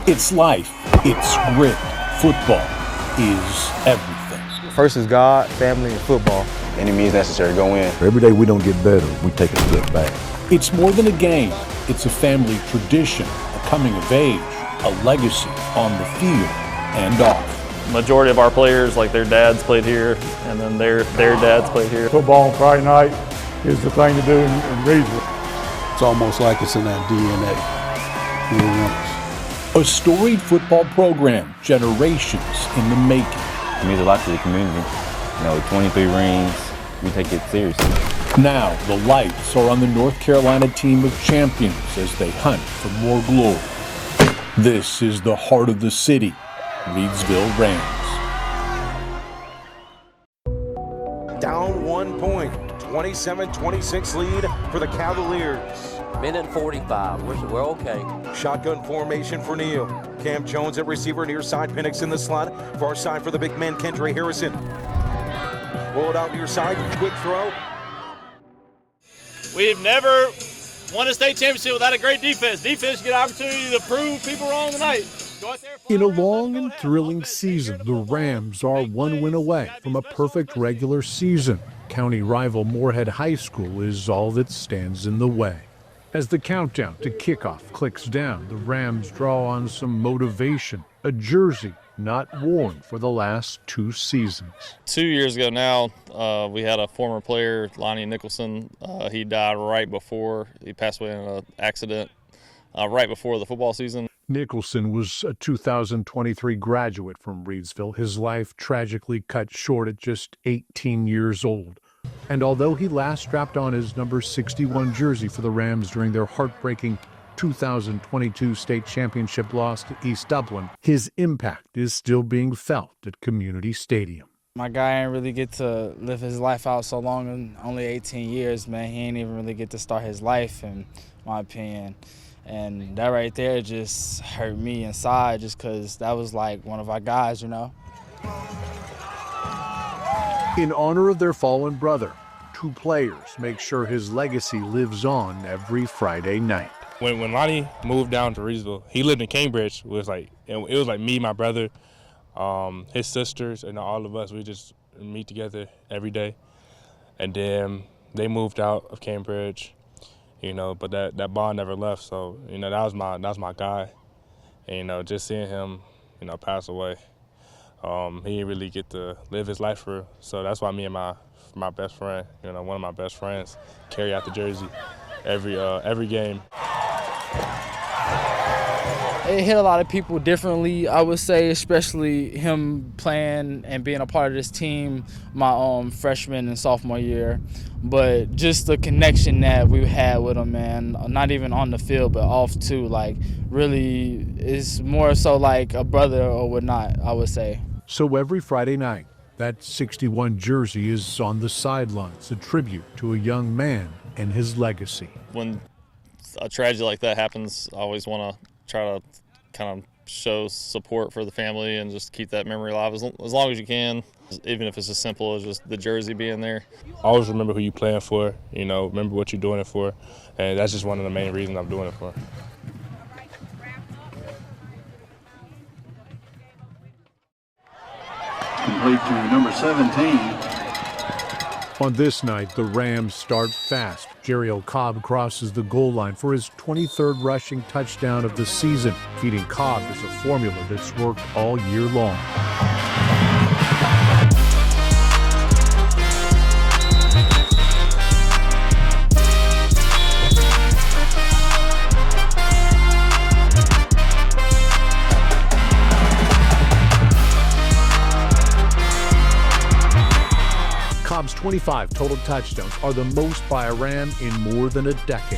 It's life. It's grit. Football is everything. First is God, family, and football. Any means necessary, go in. Every day we don't get better, we take a step back. It's more than a game. It's a family tradition, a coming of age, a legacy on the field and off. Majority of our players, like their dads played here, and then their dads played here. Football on Friday night is the thing to do in Reidsville. It's almost like it's in our DNA. A storied football program, generations in the making. It means a lot to the community. 23 rings, we take it seriously. Now the lights are on the North Carolina team of champions as they hunt for more glory. This is the heart of the city, Reidsville Rams. Down 1 point, 27-26 lead for the Cavaliers. Minute 45, we're okay. Shotgun formation for Neal. Cam Jones at receiver, near side, Penix in the slot. Far side for the big man, Kendra Harrison. Roll it out near side, quick throw. We've never won a state championship without a great defense. Defense get an opportunity to prove people wrong tonight. In a long and thrilling season, the Rams are one win away from a perfect regular season. County rival Moorhead High School is all that stands in the way. As the countdown to kickoff clicks down, the Rams draw on some motivation, a jersey not worn for the last 2 seasons. 2 years ago now, we had a former player, Lonnie Nicholson. He died right before, he passed away in an accident right before the football season. Nicholson was a 2023 graduate from Reidsville, his life tragically cut short at just 18 years old. And although he last strapped on his number 61 jersey for the Rams during their heartbreaking 2022 state championship loss to East Dublin, his impact is still being felt at Community Stadium. My guy ain't really get to live his life out so long, in only 18 years, man. He ain't even really get to start his life, in my opinion. And that right there just hurt me inside just because that was like one of our guys, In honor of their fallen brother, 2 players make sure his legacy lives on every Friday night. When Lonnie moved down to Reidsville, he lived in Cambridge. It was like me, my brother, his sisters, and all of us. We just meet together every day. And then they moved out of Cambridge, but that bond never left. So that was my guy. And just seeing him, pass away. He didn't really get to live his life for, so that's why me and my best friend, one of my best friends, carry out the jersey every game. It hit a lot of people differently, I would say, especially him playing and being a part of this team my freshman and sophomore year. But just the connection that we had with him, man, not even on the field, but off too, like really is more so like a brother or whatnot, I would say. So every Friday night, that 61 jersey is on the sidelines, a tribute to a young man and his legacy. When a tragedy like that happens, I always want to try to kind of show support for the family and just keep that memory alive as long as you can, even if it's as simple as just the jersey being there. Always remember who you're playing for, remember what you're doing it for, and that's just one of the main reasons I'm doing it for. Complete to number 17. On this night, the Rams start fast. Jerry Cobb crosses the goal line for his 23rd rushing touchdown of the season. Feeding Cobb is a formula that's worked all year long. Cobb's 25 total touchdowns are the most by a Ram in more than a decade.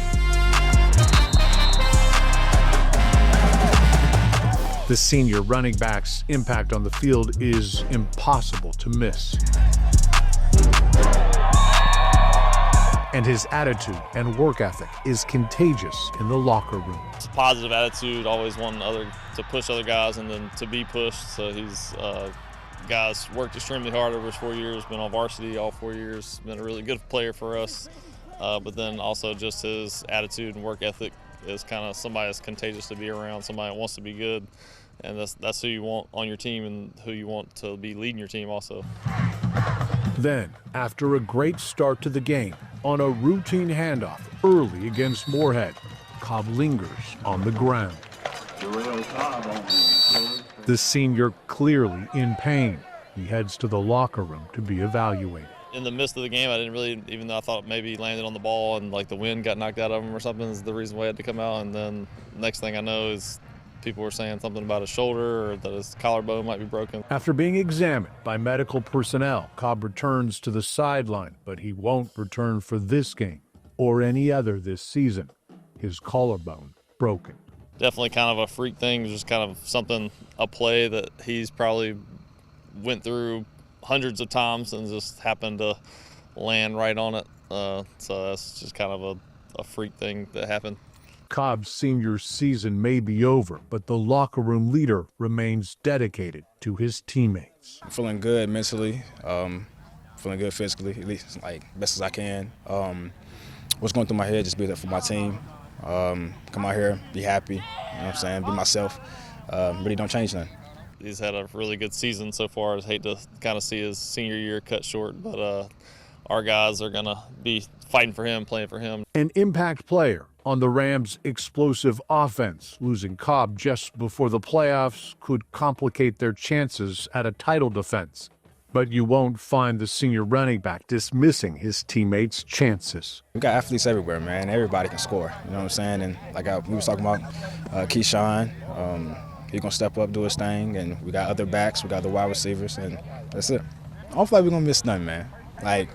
The senior running back's impact on the field is impossible to miss. And his attitude and work ethic is contagious in the locker room. It's a positive attitude, always wanting to push other guys and then to be pushed. So he's guys worked extremely hard over his 4 years, been on varsity all 4 years, been a really good player for us. But then also just his attitude and work ethic is kind of somebody that's contagious to be around, somebody that wants to be good, and that's who you want on your team and who you want to be leading your team also. Then, after a great start to the game, on a routine handoff early against Moorhead, Cobb lingers on the ground. The senior clearly in pain. He heads to the locker room to be evaluated. In the midst of the game, I didn't really, even though I thought maybe he landed on the ball and like the wind got knocked out of him or something is the reason why I had to come out. And then next thing I know is people were saying something about his shoulder or that his collarbone might be broken. After being examined by medical personnel, Cobb returns to the sideline, but he won't return for this game or any other this season. His collarbone broken. Definitely kind of a freak thing, just kind of something, a play that he's probably went through hundreds of times and just happened to land right on it. So that's just kind of a freak thing that happened. Cobb's senior season may be over, but the locker room leader remains dedicated to his teammates. I'm feeling good mentally, feeling good physically, at least like best as I can. What's going through my head, just be there for my team. Come out here, be happy, you know what I'm saying, be myself. Really don't change nothing. He's had a really good season so far. I hate to kind of see his senior year cut short, but our guys are going to be fighting for him, playing for him. An impact player on the Rams' explosive offense. Losing Cobb just before the playoffs could complicate their chances at a title defense. But you won't find the senior running back dismissing his teammates' chances. We got athletes everywhere, man. Everybody can score, you know what I'm saying? And like we was talking about Keyshawn, he's going to step up, do his thing, and we got other backs, we got the wide receivers, and that's it. I don't feel like we're going to miss nothing, man. Like,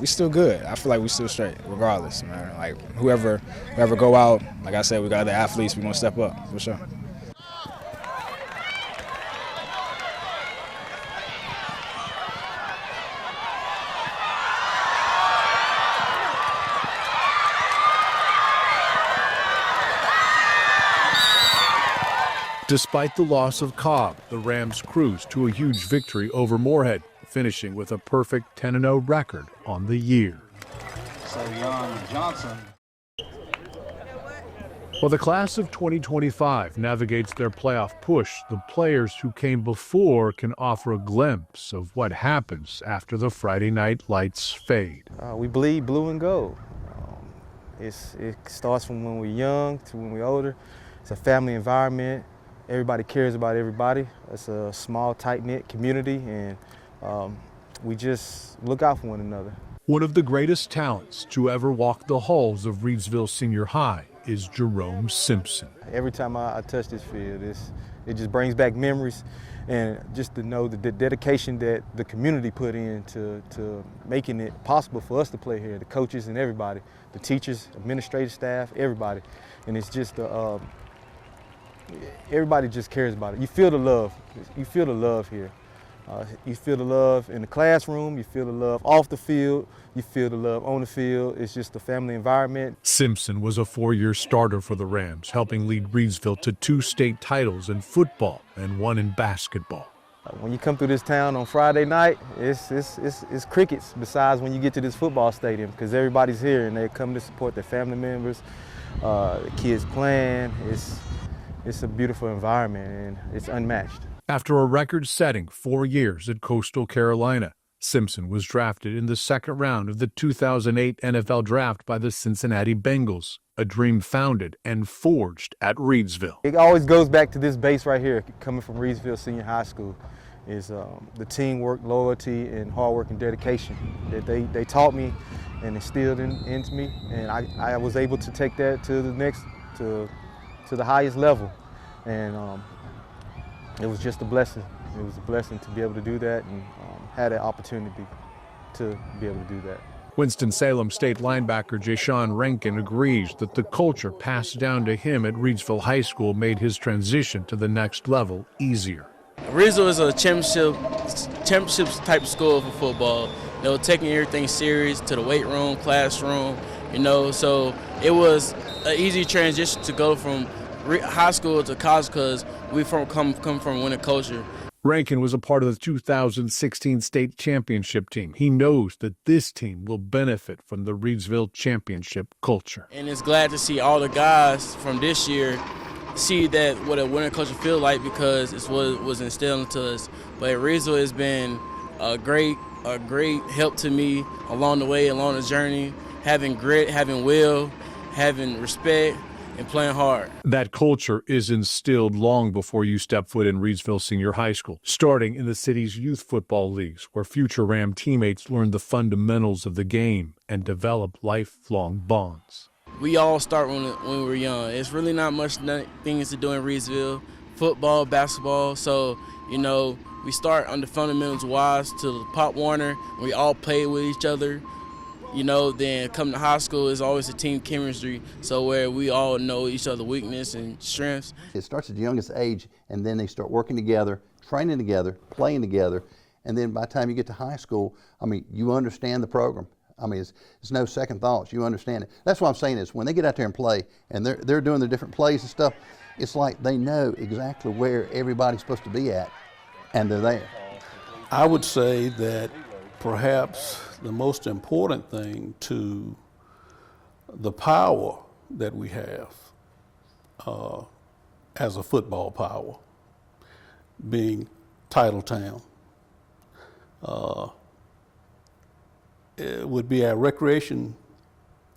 we still good. I feel like we still straight, regardless, man. Like, whoever go out, like I said, we got other athletes, we're going to step up, for sure. Despite the loss of Cobb, the Rams cruised to a huge victory over Moorhead, finishing with a perfect 10-0 record on the year. Johnson. While the class of 2025 navigates their playoff push, the players who came before can offer a glimpse of what happens after the Friday night lights fade. We bleed blue and gold. It starts from when we're young to when we're older. It's a family environment. Everybody cares about everybody. It's a small, tight-knit community, and we just look out for one another. One of the greatest talents to ever walk the halls of Reidsville Senior High is Jerome Simpson. Every time I touch this field, it just brings back memories, and just to know the dedication that the community put in to making it possible for us to play here, the coaches and everybody, the teachers, administrative staff, everybody. And it's just everybody just cares about it. You feel the love. You feel the love here. You feel the love in the classroom. You feel the love off the field. You feel the love on the field. It's just a family environment. Simpson was a 4-year starter for the Rams, helping lead Reidsville to 2 state titles in football and 1 in basketball. When you come through this town on Friday night, it's crickets besides when you get to this football stadium, because everybody's here and they come to support their family members, the kids playing. It's a beautiful environment, and it's unmatched. After a record-setting 4 years at Coastal Carolina, Simpson was drafted in the second round of the 2008 NFL Draft by the Cincinnati Bengals, a dream founded and forged at Reidsville. It always goes back to this base right here, coming from Reidsville Senior High School, is the teamwork, loyalty, and hard work and dedication that they taught me and instilled into me, and I was able to take that to the highest level, and it was just a blessing. It was a blessing to be able to do that and had an opportunity to be able to do that. Winston-Salem State linebacker Jashawn Rankin agrees that the culture passed down to him at Reidsville High School made his transition to the next level easier. Reidsville is a championship type school for football. They were taking everything serious to the weight room, classroom, so it was an easy transition to go from high school to college because we come from winning culture. Rankin was a part of the 2016 state championship team. He knows that this team will benefit from the Reidsville championship culture. And it's glad to see all the guys from this year see that what a winning culture feels like, because it's what was instilled into us. But Reidsville has been a great help to me along the way, along the journey, having grit, having will, having respect, and playing hard. That culture is instilled long before you step foot in Reidsville Senior High School, starting in the city's youth football leagues, where future Ram teammates learn the fundamentals of the game and develop lifelong bonds. We all start when we're young. It's really not much things to do in Reidsville, football, basketball. So, we start on the fundamentals wise to Pop Warner. We all play with each other. Then coming to high school is always a team chemistry, so where we all know each other's weakness and strengths. It starts at the youngest age, and then they start working together, training together, playing together, and then by the time you get to high school, you understand the program. It's no second thoughts. You understand it. That's what I'm saying is when they get out there and play, and they're doing their different plays and stuff, it's like they know exactly where everybody's supposed to be at, and they're there. I would say that perhaps the most important thing to the power that we have as a football power, being Titletown, it would be our recreation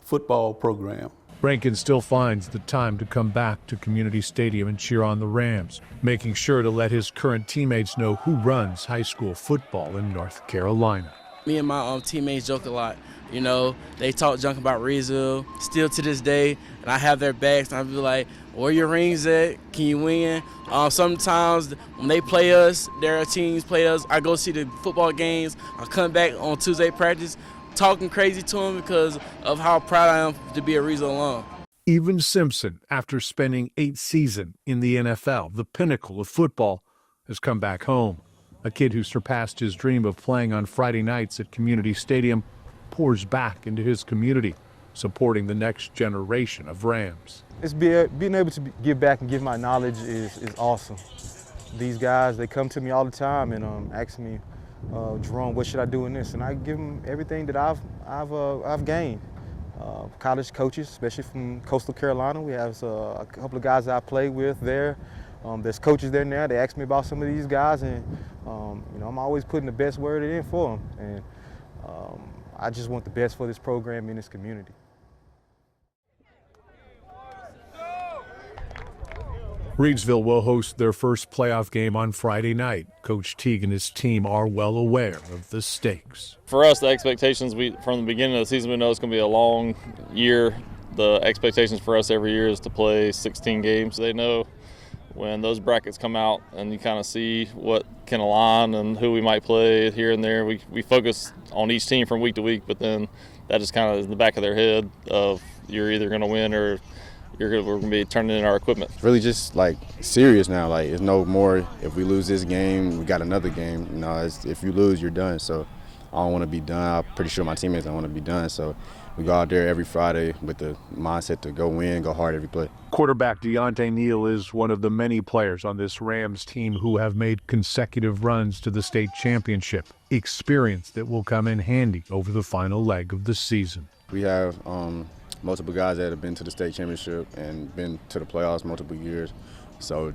football program. Rankin still finds the time to come back to Community Stadium and cheer on the Rams, making sure to let his current teammates know who runs high school football in North Carolina. Me and my teammates joke a lot. They talk junk about Reidsville, still to this day, and I have their backs, and I be like, where your rings at? Can you win? Sometimes when they play us, their teams play us, I go see the football games. I come back on Tuesday practice, talking crazy to them because of how proud I am to be a Reidsville alum. Even Simpson, after spending 8 seasons in the NFL, the pinnacle of football, has come back home. A kid who surpassed his dream of playing on Friday nights at Community Stadium pours back into his community, supporting the next generation of Rams. It's being able to give back and give my knowledge is awesome. These guys, they come to me all the time and ask me, Jerome, what should I do in this? And I give them everything that I've gained. College coaches, especially from Coastal Carolina, we have a couple of guys that I play with there. There's coaches there now. They ask me about some of these guys, and I'm always putting the best word in for them. And I just want the best for this program in this community. Reidsville will host their first playoff game on Friday night. Coach Teague and his team are well aware of the stakes. For us, the expectations, from the beginning of the season, we know it's going to be a long year. The expectations for us every year is to play 16 games. They know when those brackets come out and you kind of see what can align and who we might play here and there, we focus on each team from week to week, but then that just kind of is in the back of their head of you're either going to win or we're going to be turning in our equipment. It's really just serious now. It's no more if we lose this game, we got another game. If you lose, you're done. So I don't want to be done. I'm pretty sure my teammates don't want to be done. So we go out there every Friday with the mindset to go win, go hard every play. Quarterback Deontay Neal is one of the many players on this Rams team who have made consecutive runs to the state championship, experience that will come in handy over the final leg of the season. We have multiple guys that have been to the state championship and been to the playoffs multiple years. So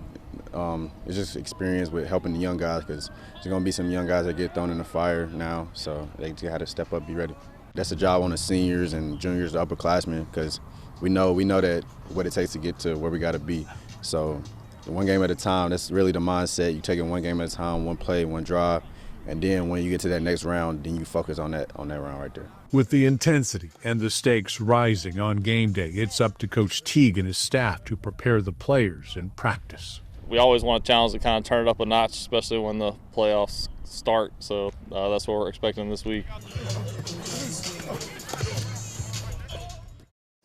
it's just experience with helping the young guys, because there's going to be some young guys that get thrown in the fire now, so they got to step up, be ready. That's a job on the seniors and juniors, the upperclassmen, because we know that what it takes to get to where we got to be. So one game at a time, that's really the mindset. You take it one game at a time, one play, one drive, and then when you get to that next round, then you focus on that round right there. With the intensity and the stakes rising on game day, it's up to Coach Teague and his staff to prepare the players in practice. We always want a challenge to kind of turn it up a notch, especially when the playoffs start. So that's what we're expecting this week.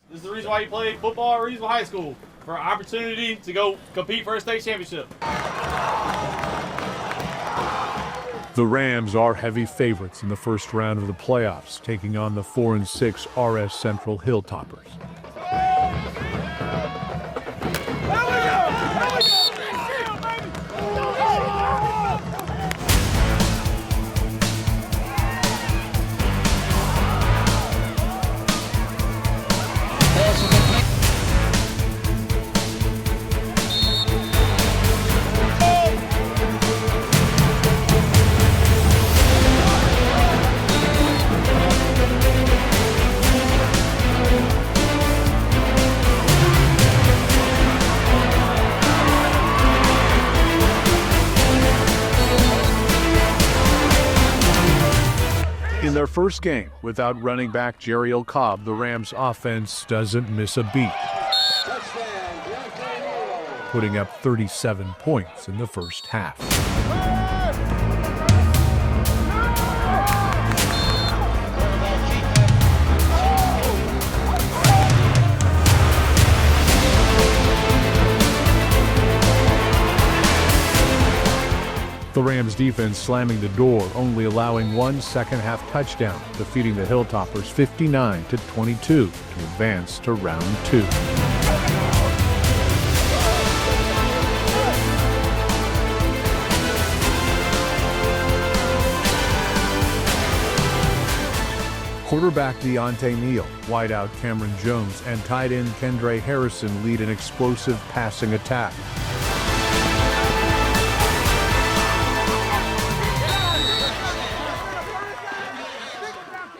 This is the reason why you play football at Reidsville High School, for an opportunity to go compete for a state championship. The Rams are heavy favorites in the first round of the playoffs, taking on the 4-6 RS Central Hilltoppers. In their first game, without running back Jerry Cobb, the Rams offense doesn't miss a beat, putting up 37 points in the first half. The Rams defense slamming the door, only allowing one second-half touchdown, defeating the Hilltoppers 59-22 to advance to round 2. Quarterback Deontay Neal, wideout Cameron Jones, and tight end Kendre Harrison lead an explosive passing attack.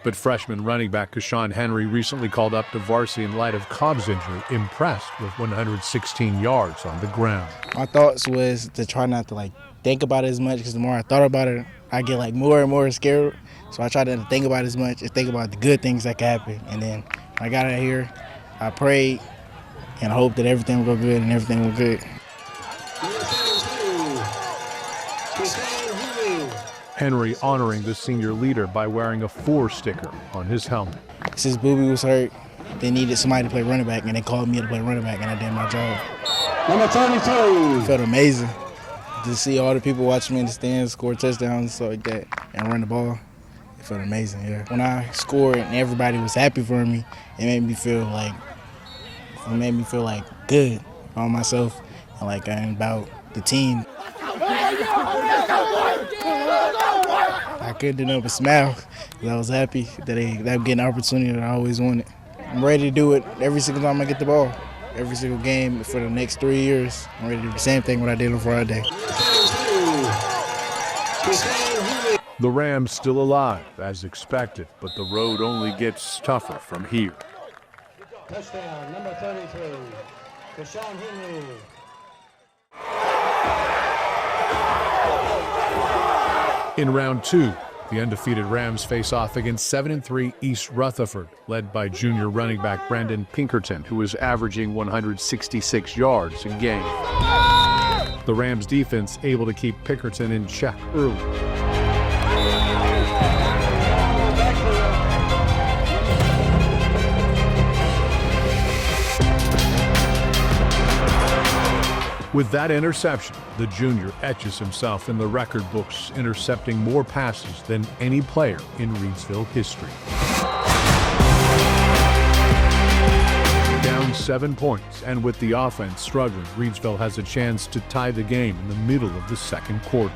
But freshman running back Kashawn Henry, recently called up to varsity in light of Cobb's injury, impressed with 116 yards on the ground. My thoughts was to try not to think about it as much, because the more I thought about it, I get more and more scared. So I tried not to think about it as much and think about the good things that could happen. And then when I got out here, I prayed and I hoped that everything would go good, and everything went good. Henry honoring the senior leader by wearing a 4 sticker on his helmet. Since Booby was hurt, they needed somebody to play running back, and they called me to play running back, and I did my job. Number 22. It felt amazing to see all the people watching me in the stands score touchdowns and stuff like that and run the ball. It felt amazing, yeah. When I scored and everybody was happy for me, it made me feel good on myself and about the team. I couldn't help but smile because I was happy that I'm getting the opportunity that I always wanted. I'm ready to do it every single time I get the ball. Every single game for the next 3 years. I'm ready to do the same thing what I did on Friday. The Rams still alive, as expected, but the road only gets tougher from here. Touchdown, number 33, Kashawn Henry. In round 2, the undefeated Rams face off against 7-3 East Rutherford, led by junior running back Brandon Pinkerton, who is averaging 166 yards a game. The Rams defense able to keep Pinkerton in check early. With that interception, the junior etches himself in the record books, intercepting more passes than any player in Reidsville history. Down 7 points, and with the offense struggling, Reidsville has a chance to tie the game in the middle of the second quarter.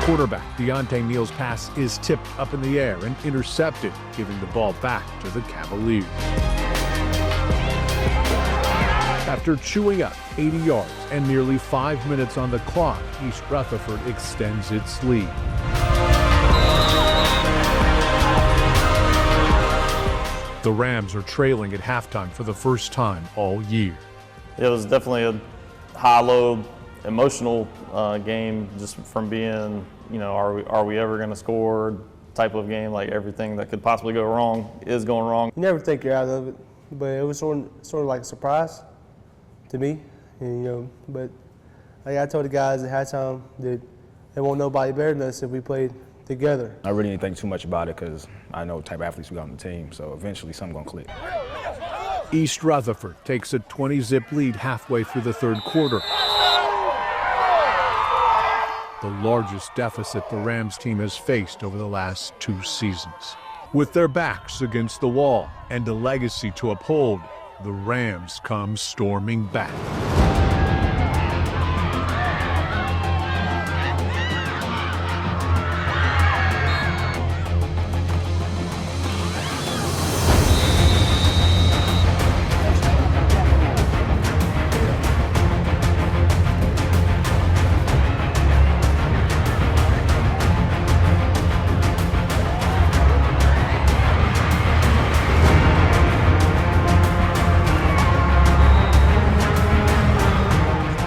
Quarterback Deontay Neal's pass is tipped up in the air and intercepted, giving the ball back to the Cavaliers. After chewing up 80 yards and nearly 5 minutes on the clock, East Rutherford extends its lead. The Rams are trailing at halftime for the first time all year. It was definitely a high-low, emotional game, just from being, are we ever going to score type of game. Everything that could possibly go wrong is going wrong. You never think you're out of it, but it was sort of like a surprise to me. And, but I told the guys at halftime that there won't nobody better than us if we played together. I really didn't think too much about it because I know what type of athletes we got on the team, so eventually something's going to click. East Rutherford takes a 20-zip lead halfway through the third quarter. The largest deficit the Rams team has faced over the last 2 seasons. With their backs against the wall and a legacy to uphold, the Rams come storming back.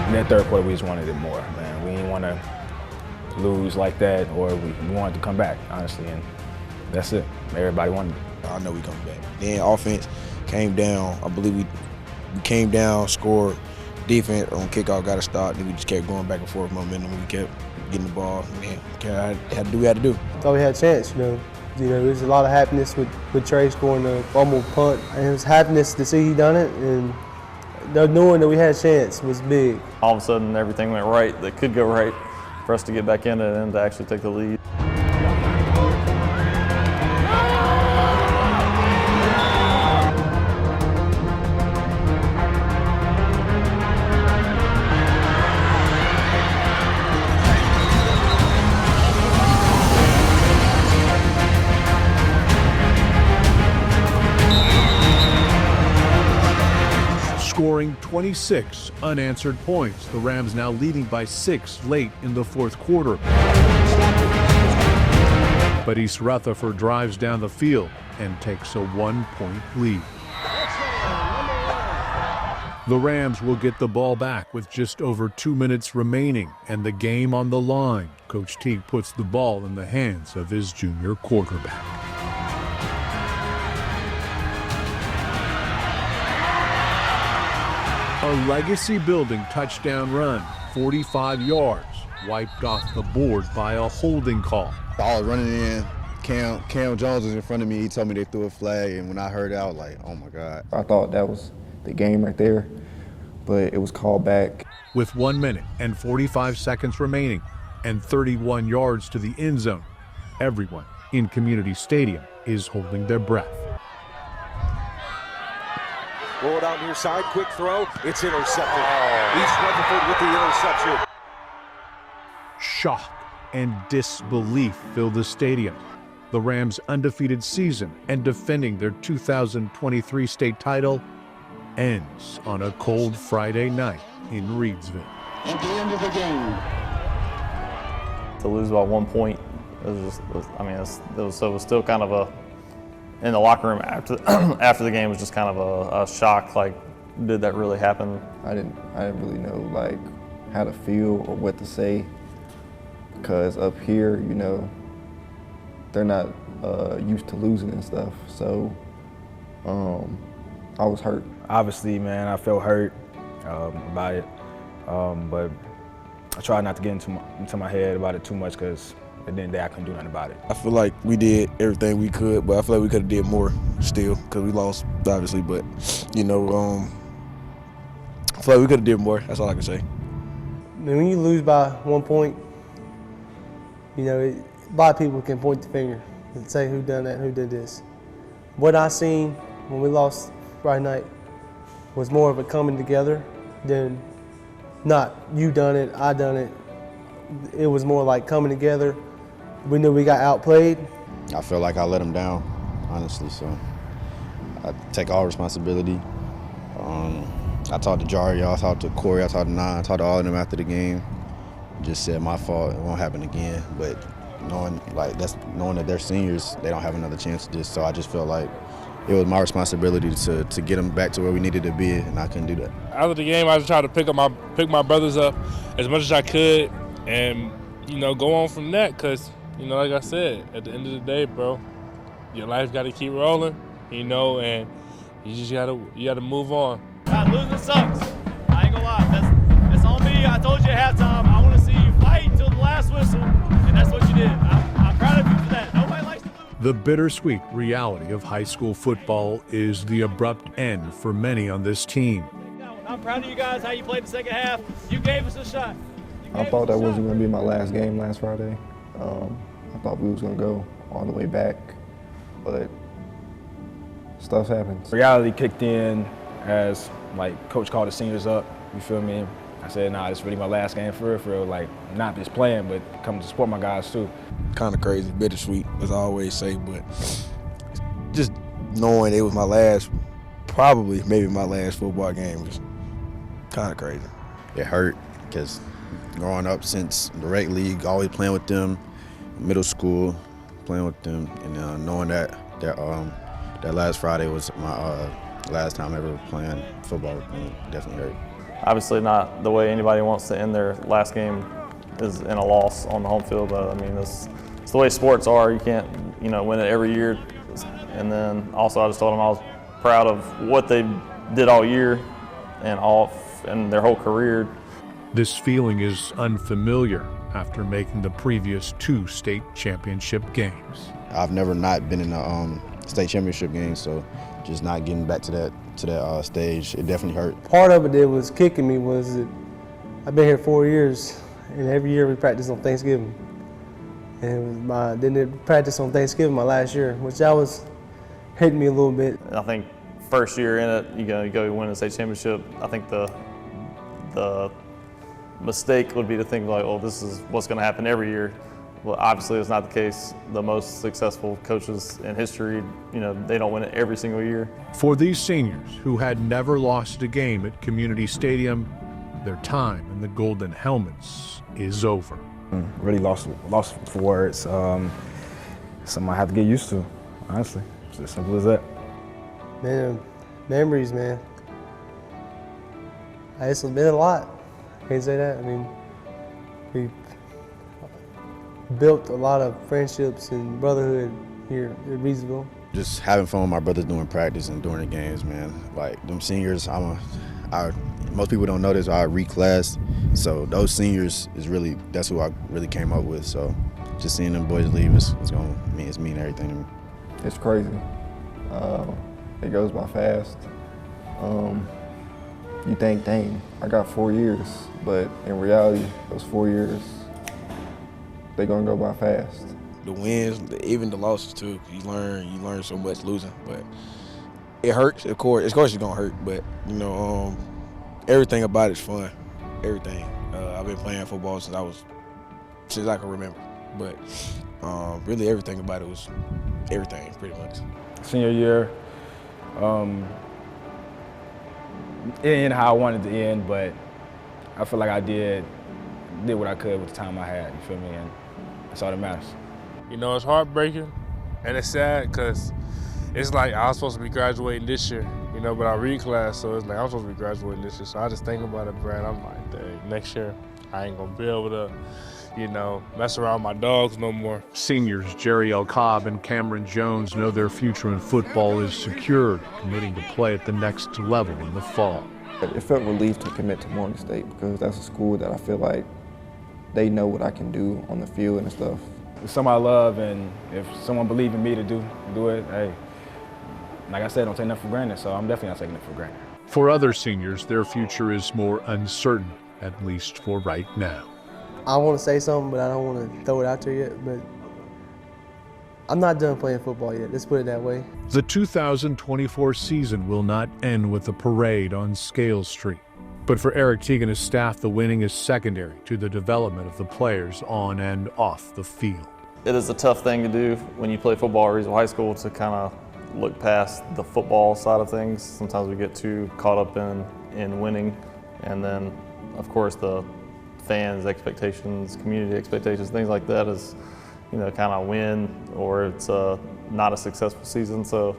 In that third quarter, we just wanted it more, man. We didn't want to lose like that, or we wanted to come back, honestly, and that's it. Everybody wanted it. I know we come back. Then offense came down. I believe we came down, scored. Defense on kickoff got a start. Then we just kept going back and forth momentum. We kept getting the ball. Man, had to do what we had to do. Thought we had a chance, there's a lot of happiness with Trey scoring the fumble punt. And it was happiness to see he done it, and knowing that we had a chance was big. All of a sudden, everything went right that could go right for us to get back in it and to actually take the lead. Scoring 26 unanswered points, the Rams now leading by 6 late in the fourth quarter. But East Rutherford drives down the field and takes a 1-point lead. The Rams will get the ball back with just over 2 minutes remaining and the game on the line. Coach Teague puts the ball in the hands of his junior quarterback. A legacy-building touchdown run, 45 yards, wiped off the board by a holding call. I was running in. Cam Jones was in front of me. He told me they threw a flag, and when I heard it, I was like, oh my God. I thought that was the game right there, but it was called back. With 1 minute and 45 seconds remaining and 31 yards to the end zone, everyone in Community Stadium is holding their breath. Roll it out near side, quick throw, it's intercepted. East Rutherford with the interception. Shock and disbelief fill the stadium. The Rams' undefeated season and defending their 2023 state title ends on a cold Friday night in Reidsville. At the end of the game. To lose by 1 point, it was still kind of a, in the locker room after the game was just kind of a shock. Like, did that really happen? I didn't really know like how to feel or what to say, because up here, they're not used to losing and stuff. So I was hurt. Obviously, man, I felt hurt about it, but I tried not to get into my head about it too much, because at the end of the day, I couldn't do nothing about it. I feel like we did everything we could, but I feel like we could have did more still, because we lost, obviously. But I feel like we could have did more. That's all I can say. When you lose by 1 point, a lot of people can point the finger and say who done that, who did this. What I seen when we lost Friday night was more of a coming together than not you done it, I done it. It was more like coming together. We knew we got outplayed. I feel like I let them down, honestly, so I take all responsibility. I talked to Jari, I talked to Corey, I talked to Nan, I talked to all of them after the game. Just said my fault, it won't happen again. But knowing that they're seniors, they don't have another chance at this. So I just felt like it was my responsibility to get them back to where we needed to be, and I couldn't do that. After the game, I just tried to pick my brothers up as much as I could, and go on from that. Cause like I said, at the end of the day, bro, your life got to keep rolling, and you just gotta move on. God, losing sucks. I ain't gonna lie. That's on me. I told you at halftime, I want to see you fight until the last whistle, and that's what you did. I'm proud of you for that. Nobody likes to lose. The bittersweet reality of high school football is the abrupt end for many on this team. I'm proud of you guys, how you played the second half. You gave us a shot. I thought that wasn't going to be my last game last Friday. I thought we was going to go all the way back, but stuff happens. Reality kicked in as Coach called the seniors up. You feel me? I said, nah, this is really my last game for real. Like, not just playing, but come to support my guys too. Kind of crazy, bittersweet, as I always say, but just knowing it was my last, maybe my last football game was kind of crazy. It hurt because growing up since the rec league, always playing with them, middle school, playing with them, and knowing that last Friday was my last time ever playing football with them, definitely hurt. Obviously not the way anybody wants to end their last game is in a loss on the home field. But I mean, it's the way sports are. You can't, win it every year. And then also, I just told them I was proud of what they did all year and their whole career. This feeling is unfamiliar after making the previous 2 state championship games. I've never not been in a state championship game, so just not getting back to that stage, it definitely hurt. Part of it that was kicking me was that I've been here 4 years, and every year we practice on Thanksgiving. And then they practiced on Thanksgiving my last year, which that was hitting me a little bit. I think first year in it, you go win a state championship. I think the mistake would be to think like, oh, this is what's going to happen every year. Well, obviously it's not the case. The most successful coaches in history, they don't win it every single year. For these seniors who had never lost a game at Community Stadium, their time in the Golden Helmets is over. Really lost for words. Something I have to get used to, honestly. It's as simple as that. Man, memories, man. It's been a lot. Can't say that. I mean, we built a lot of friendships and brotherhood here at Reidsville. Just having fun with my brothers doing practice and during the games, man. Like them seniors, most people don't know this, I reclassed. So those seniors that's who I really came up with. So just seeing them boys leave it's mean everything to me. It's crazy. It goes by fast. You think, dang, I got 4 years, but in reality, those 4 years, they're gonna go by fast. The wins, even the losses too. You learn so much losing, but it hurts. Of course, it's gonna hurt, but everything about it's fun. Everything. I've been playing football since I can remember, but really everything about it was everything, pretty much. Senior year, it ended how I wanted to end, but I feel like I did what I could with the time I had, you feel me, and that's all that matters. It's heartbreaking, and it's sad, because it's like I was supposed to be graduating this year, but I reclassed, so it's like I'm supposed to be graduating this year, so I just think about it, Brad, I'm like, dang, next year I ain't gonna be able to, mess around with my dogs no more. Seniors Jerry L. Cobb and Cameron Jones know their future in football is secured, committing to play at the next level in the fall. It felt relief to commit to Morgan State because that's a school that I feel like they know what I can do on the field and stuff. It's something I love, and if someone believes in me to do it, hey, like I said, don't take nothing for granted, so I'm definitely not taking it for granted. For other seniors, their future is more uncertain, at least for right now. I want to say something, but I don't want to throw it out there yet, but I'm not done playing football yet, let's put it that way. The 2024 season will not end with a parade on Scales Street. But for Eric Teague and his staff, the winning is secondary to the development of the players on and off the field. It is a tough thing to do when you play football at Reidsville High School to kind of look past the football side of things. Sometimes we get too caught up in winning, and then of course the fans' expectations, community expectations, things like that is, kind of win or it's not a successful season. So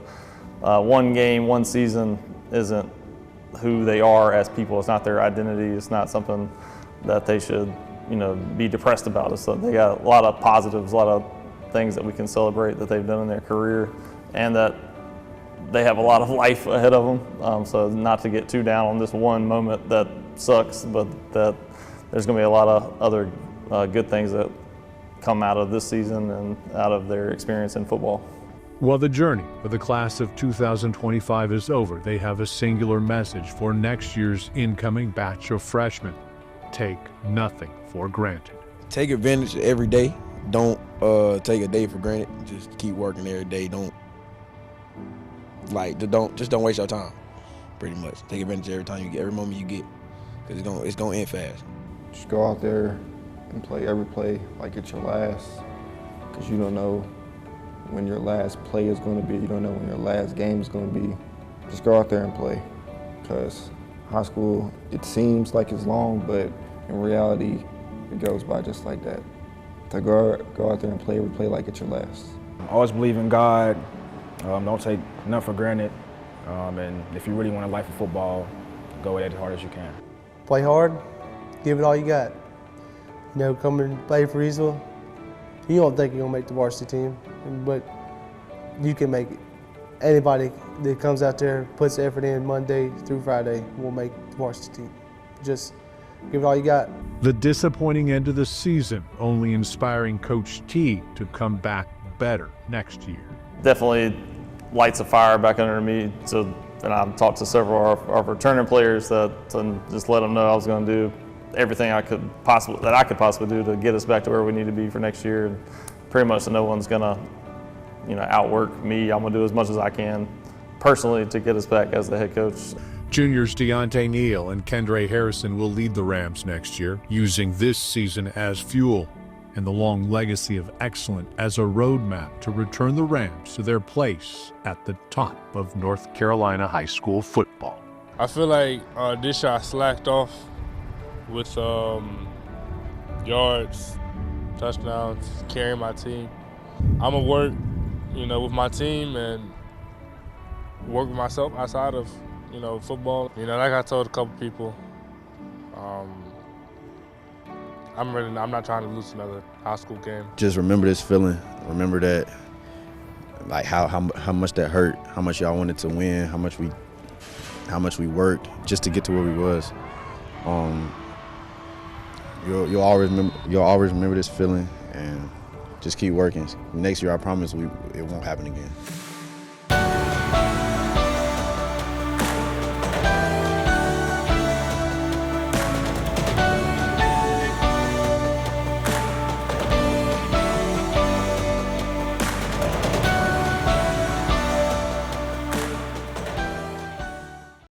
one game, one season isn't who they are as people. It's not their identity. It's not something that they should, be depressed about. So they got a lot of positives, a lot of things that we can celebrate that they've done in their career, and that they have a lot of life ahead of them. So not to get too down on this one moment that sucks, but that there's going to be a lot of other good things that come out of this season and out of their experience in football. While the journey for the class of 2025 is over, they have a singular message for next year's incoming batch of freshmen. Take nothing for granted. Take advantage of every day. Don't take a day for granted. Just keep working every day. Don't waste your time, pretty much. Take advantage of every time you get, every moment you get, because it's gonna end fast. Just go out there and play every play like it's your last, because you don't know when your last play is going to be. You don't know when your last game is going to be. Just go out there and play, because high school, it seems like it's long, but in reality, it goes by just like that. So go out there and play every play like it's your last. Always believe in God. Don't take nothing for granted. And if you really want a life of football, go at it as hard as you can. Play hard, give it all you got. come and play for Reidsville, you don't think you're going to make the varsity team, but you can make it. Anybody that comes out there, puts the effort in Monday through Friday, will make the varsity team. Just give it all you got. The disappointing end of the season only inspiring Coach T to come back better next year. Definitely lights a fire back under me. And I've talked to several of our returning players to just let them know I was going to do everything I could possibly do to get us back to where we need to be for next year. And pretty much no one's going to outwork me. I'm going to do as much as I can personally to get us back as the head coach. Juniors Deontay Neal and Kendre Harrison will lead the Rams next year, using this season as fuel and the long legacy of excellence as a roadmap to return the Rams to their place at the top of North Carolina high school football. I feel like this year I slacked off with yards, touchdowns, carrying my team. I'm going to work, with my team and work with myself outside of, football. Like I told a couple people, I'm not trying to lose another high school game. Just remember this feeling. Remember that, like how much that hurt, how much y'all wanted to win, how much we worked just to get to where we was. You'll always remember this feeling, and just keep working. Next year, I promise it won't happen again.